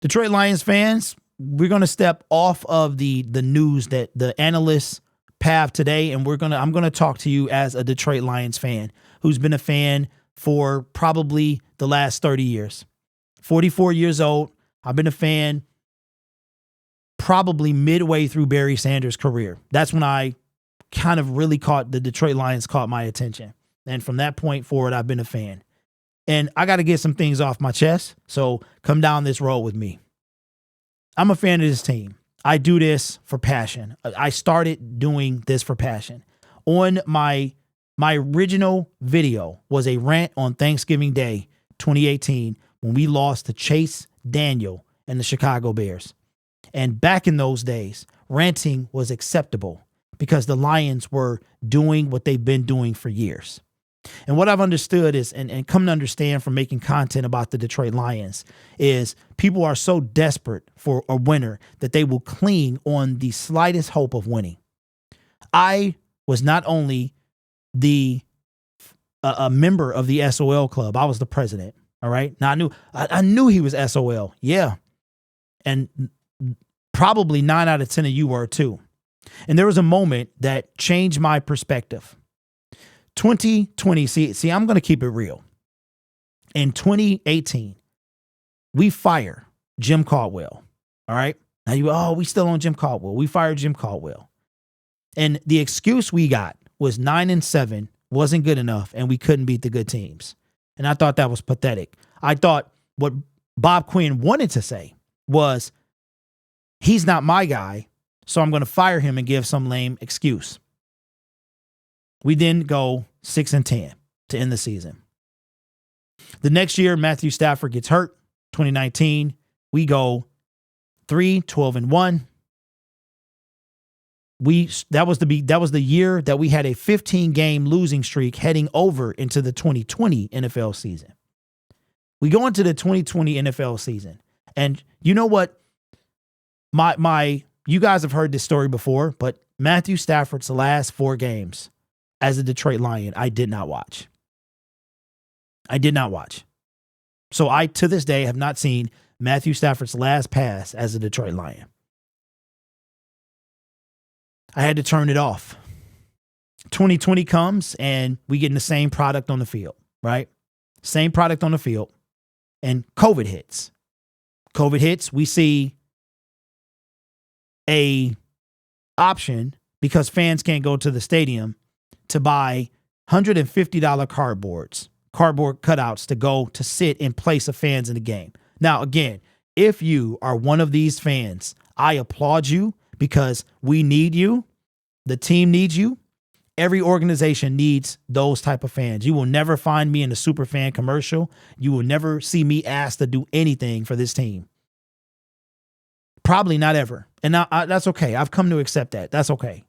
Detroit Lions fans, we're going to step off of the news that the analysts path today, and I'm going to talk to you as a Detroit Lions fan who's been a fan for probably the last 30 years. 44 years old. I've been a fan probably midway through Barry Sanders' career. That's when I kind of really the Detroit Lions caught my attention. And from that point forward, I've been a fan. And I got to get some things off my chest, so come down this road with me. I'm a fan of this team. I do this for passion. I started doing this for passion. On my original video was a rant on Thanksgiving Day 2018 when we lost to Chase Daniel and the Chicago Bears. And back in those days, ranting was acceptable because the Lions were doing what they've been doing for years. And what I've understood is, and come to understand from making content about the Detroit Lions, is people are so desperate for a winner that they will cling on the slightest hope of winning. I was not only a member of the SOL club, I was the president. All right. Now I knew he was SOL. Yeah. And probably 9 out of 10 of you were too. And there was a moment that changed my perspective. 2020, see, I'm going to keep it real. In 2018, we fire Jim Caldwell. All right. Now we still on Jim Caldwell. We fired Jim Caldwell. And the excuse we got was 9-7 wasn't good enough and we couldn't beat the good teams. And I thought that was pathetic. I thought what Bob Quinn wanted to say was, he's not my guy, so I'm going to fire him and give some lame excuse. We then go 6-10 to end the season. The next year, Matthew Stafford gets hurt. 2019, we go 3-12-1. That was the year that we had a 15-game losing streak heading over into the 2020 NFL season. We go into the 2020 NFL season, and you know what? You guys have heard this story before, but Matthew Stafford's last 4 games as a Detroit Lion, I did not watch. So I, to this day, have not seen Matthew Stafford's last pass as a Detroit Lion. I had to turn it off. 2020 comes and we get in the same product on the field, right? Same product on the field. And COVID hits. We see a option because fans can't go to the stadium to buy $150 cardboard cutouts to go to sit in place of fans in the game. Now, again, if you are one of these fans, I applaud you because we need you. The team needs you. Every organization needs those type of fans. You will never find me in a super fan commercial. You will never see me asked to do anything for this team. Probably not ever. And that's okay. I've come to accept that. That's okay.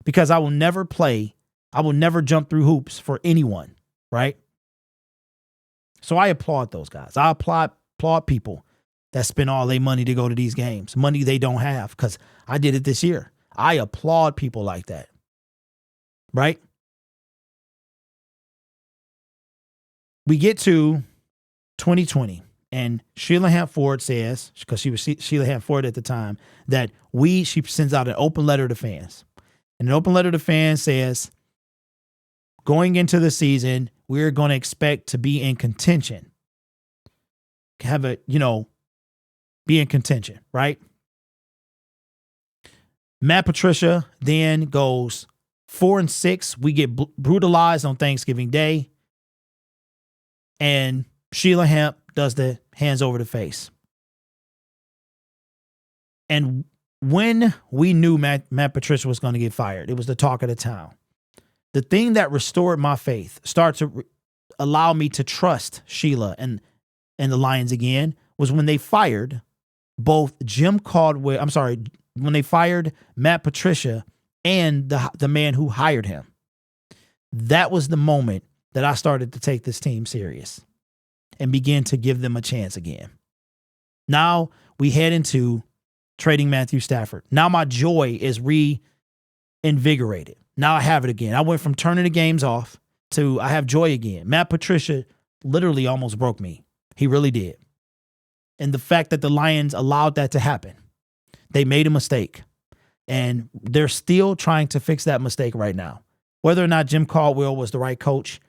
Because I will never jump through hoops for anyone, right? So I applaud those guys. I applaud people that spend all their money to go to these games, money they don't have, because I did it this year. I applaud people like that, right? We get to 2020, and Sheila Hamp Ford says, because she was Sheila Hamp Ford at the time, that she sends out an open letter to fans. And an open letter to fans says, going into the season, we're going to expect to be in contention. Be in contention, right? Matt Patricia then goes 4-6. We get brutalized on Thanksgiving Day. And Sheila Hamp does the hands over the face. And when we knew Matt Patricia was going to get fired, it was the talk of the town. The thing that restored my faith, started to allow me to trust Sheila and the Lions again, was when they fired both when they fired Matt Patricia and the man who hired him. That was the moment that I started to take this team serious and begin to give them a chance again. Now we head into trading Matthew Stafford. Now my joy is reinvigorated. Now I have it again. I went from turning the games off to I have joy again. Matt Patricia literally almost broke me. He really did. And the fact that the Lions allowed that to happen, they made a mistake. And they're still trying to fix that mistake right now. Whether or not Jim Caldwell was the right coach,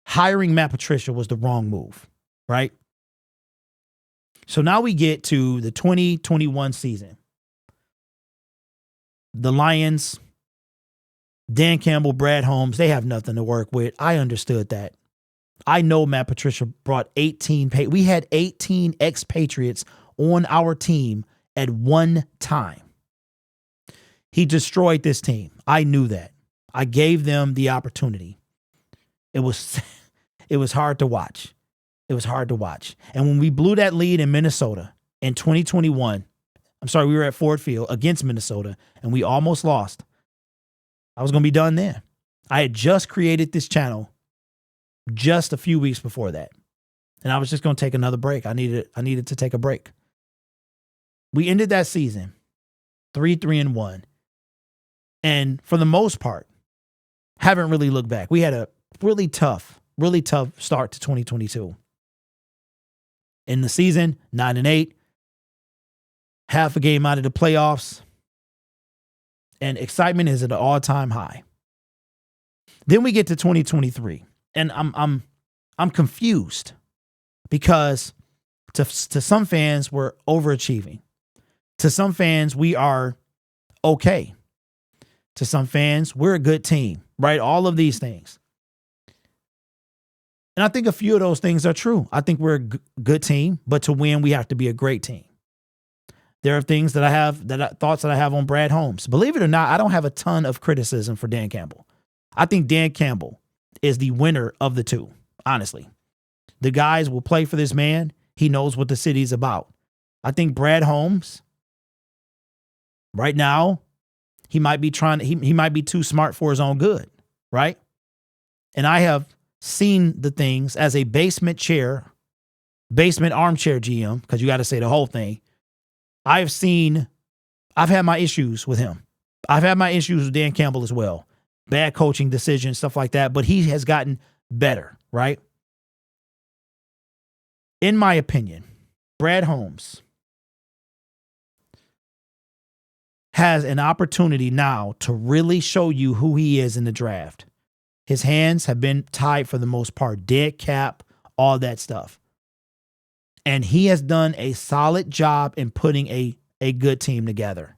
hiring Matt Patricia was the wrong move, right? So now we get to the 2021 season. The Lions, Dan Campbell, Brad Holmes, they have nothing to work with. I understood that. I know Matt Patricia brought 18. We had 18 expatriates on our team at one time. He destroyed this team. I knew that. I gave them the opportunity. It was hard to watch. It was hard to watch. And when we blew that lead in Minnesota in 2021, we were at Ford Field against Minnesota, and we almost lost. I was going to be done then. I had just created this channel just a few weeks before that. And I was just going to take another break. I needed to take a break. We ended that season 3-1. And for the most part, haven't really looked back. We had a really tough start to 2022. In the season, 9-8, half a game out of the playoffs, and excitement is at an all-time high. Then we get to 2023, and I'm confused because to some fans we're overachieving. To some fans we are okay. To some fans we're a good team, right? All of these things. And I think a few of those things are true. I think we're a good team, but to win, we have to be a great team. There are things that I have, thoughts that I have on Brad Holmes. Believe it or not, I don't have a ton of criticism for Dan Campbell. I think Dan Campbell is the winner of the two, honestly. The guys will play for this man. He knows what the city's about. I think Brad Holmes, right now, he might be he might be too smart for his own good, right? And I have seen the things as a basement armchair GM, because you got to say the whole thing. I've had my issues with him. I've had my issues with Dan Campbell as well. Bad coaching decisions, stuff like that. But he has gotten better, right? In my opinion, Brad Holmes has an opportunity now to really show you who he is in the draft. His hands have been tied for the most part, dead cap, all that stuff. And he has done a solid job in putting a good team together.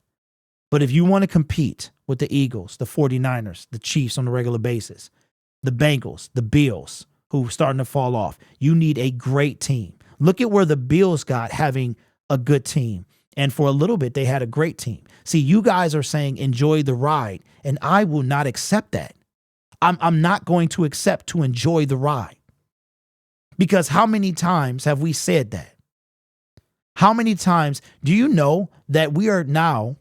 But if you want to compete with the Eagles, the 49ers, the Chiefs on a regular basis, the Bengals, the Bills, who are starting to fall off, you need a great team. Look at where the Bills got having a good team. And for a little bit, they had a great team. See, you guys are saying enjoy the ride, and I will not accept that. I'm not going to accept to enjoy the ride. Because how many times have we said that? How many times do you know that we are now,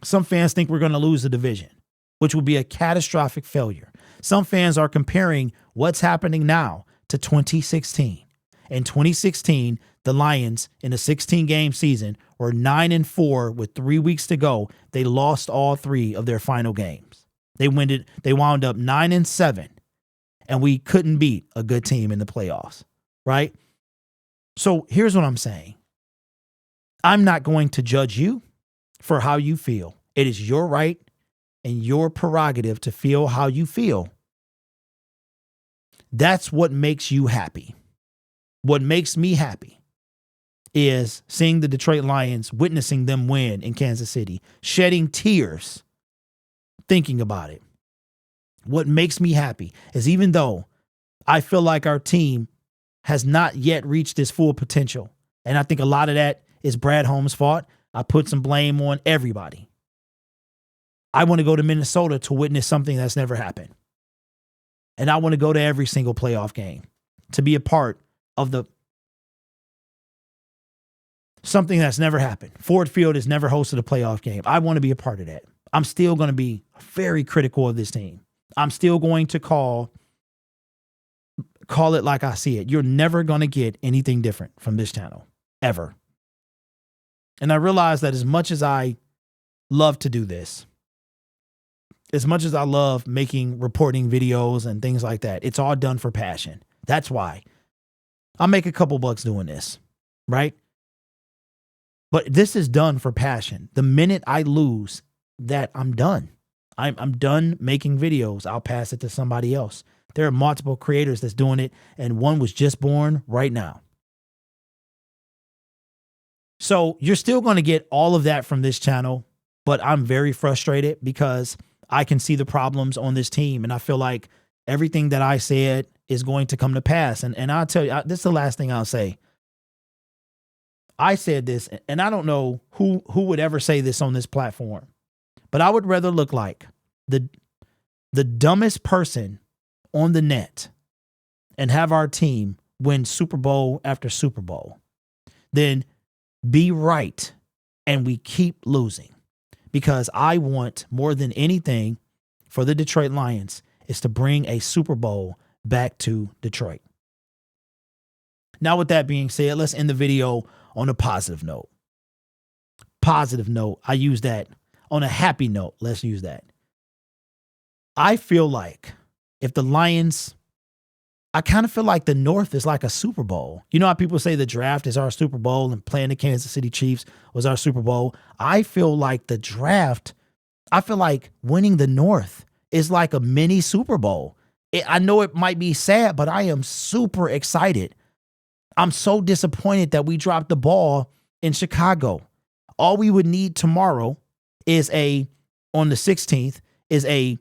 some fans think we're going to lose the division, which would be a catastrophic failure. Some fans are comparing what's happening now to 2016. In 2016, the Lions in a 16-game season were 9-4 with 3 weeks to go. They lost all 3 of their final games. They wound up 9-7. And we couldn't beat a good team in the playoffs, right? So here's what I'm saying. I'm not going to judge you for how you feel. It is your right and your prerogative to feel how you feel. That's what makes you happy. What makes me happy is seeing the Detroit Lions, witnessing them win in Kansas City, shedding tears, thinking about it. What makes me happy is even though I feel like our team has not yet reached its full potential, and I think a lot of that is Brad Holmes' fault, I put some blame on everybody. I want to go to Minnesota to witness something that's never happened. And I want to go to every single playoff game to be a part of something that's never happened. Ford Field has never hosted a playoff game. I want to be a part of that. I'm still going to be very critical of this team. I'm still going to call it like I see it. You're never going to get anything different from this channel, ever. And I realize that as much as I love to do this, as much as I love reporting videos and things like that, it's all done for passion. That's why I'll make a couple bucks doing this, right? But this is done for passion. The minute I lose that, I'm done. I'm done making videos. I'll pass it to somebody else. There are multiple creators that's doing it, and one was just born right now. So you're still going to get all of that from this channel, but I'm very frustrated because I can see the problems on this team, and I feel like everything that I said is going to come to pass. And I'll tell you, this is the last thing I'll say. I said this, and I don't know who would ever say this on this platform, but I would rather look like the dumbest person on the net and have our team win Super Bowl after Super Bowl than be right and we keep losing. Because I want more than anything for the Detroit Lions is to bring a Super Bowl back to Detroit. Now, with that being said, let's end the video on a positive note. Positive note. I use that. On a happy note, let's use that. I feel like if the Lions, I kind of feel like the North is like a Super Bowl. You know how people say the draft is our Super Bowl and playing the Kansas City Chiefs was our Super Bowl? I feel like the draft, I feel like winning the North is like a mini Super Bowl. I know it might be sad, but I am super excited. I'm so disappointed that we dropped the ball in Chicago. All we would need tomorrow is on the 16th, is a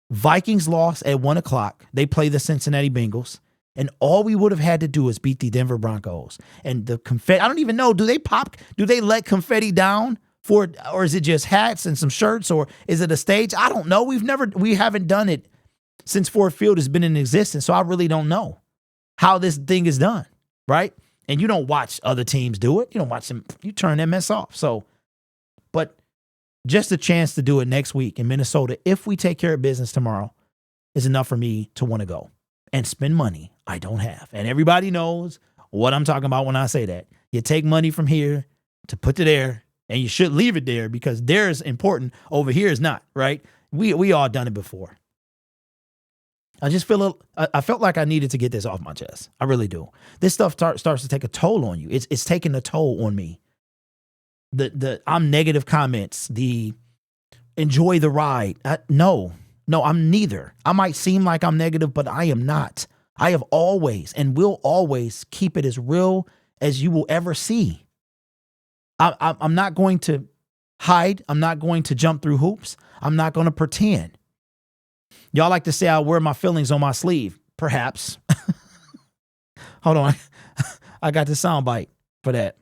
Vikings loss at 1 o'clock. They play the Cincinnati Bengals. And all we would have had to do is beat the Denver Broncos. And the confetti, I don't even know, do they let confetti down or is it just hats and some shirts, or is it a stage? I don't know. We haven't done it since Ford Field has been in existence. So I really don't know how this thing is done, right? And you don't watch other teams do it. You don't watch them. You turn that mess off. So, but just a chance to do it next week in Minnesota, if we take care of business tomorrow, is enough for me to want to go and spend money I don't have. And everybody knows what I'm talking about when I say that. You take money from here to put to there, and you should leave it there because there is important. Over here is not, right? We all done it before. I just I felt like I needed to get this off my chest. I really do. This stuff starts to take a toll on you. It's taking a toll on me. I'm negative comments, the enjoy the ride. No, I'm neither. I might seem like I'm negative, but I am not. I have always and will always keep it as real as you will ever see. I'm not going to hide. I'm not going to jump through hoops. I'm not going to pretend. Y'all like to say I wear my feelings on my sleeve. Perhaps. Hold on. I got the soundbite for that.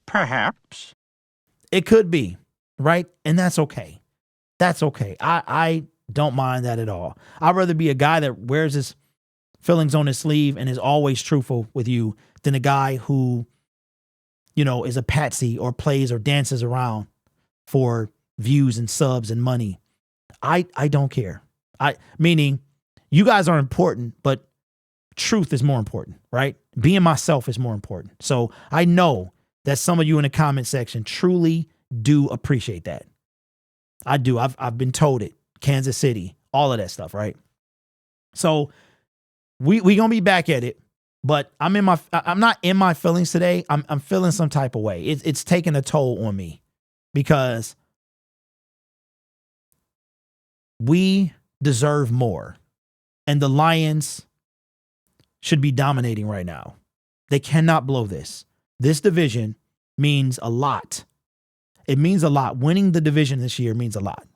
Perhaps. It could be, right? And that's okay. That's okay. I don't mind that at all. I'd rather be a guy that wears his feelings on his sleeve and is always truthful with you than a guy who, is a patsy or plays or dances around for views and subs and money. I don't care. Meaning you guys are important, but truth is more important, right? Being myself is more important. So I know that some of you in the comment section truly do appreciate that. I do. I've been told it. Kansas City, all of that stuff, right? So we gonna be back at it, but I'm not in my feelings today. I'm feeling some type of way. It's taking a toll on me because we deserve more, and the Lions should be dominating right now. They cannot blow this. This division means a lot. It means a lot. Winning the division this year means a lot.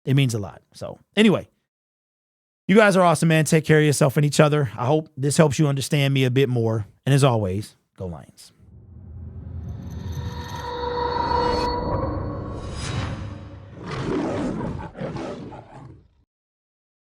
It means a lot. So anyway, you guys are awesome, man. Take care of yourself and each other. I hope this helps you understand me a bit more. And as always, go Lions.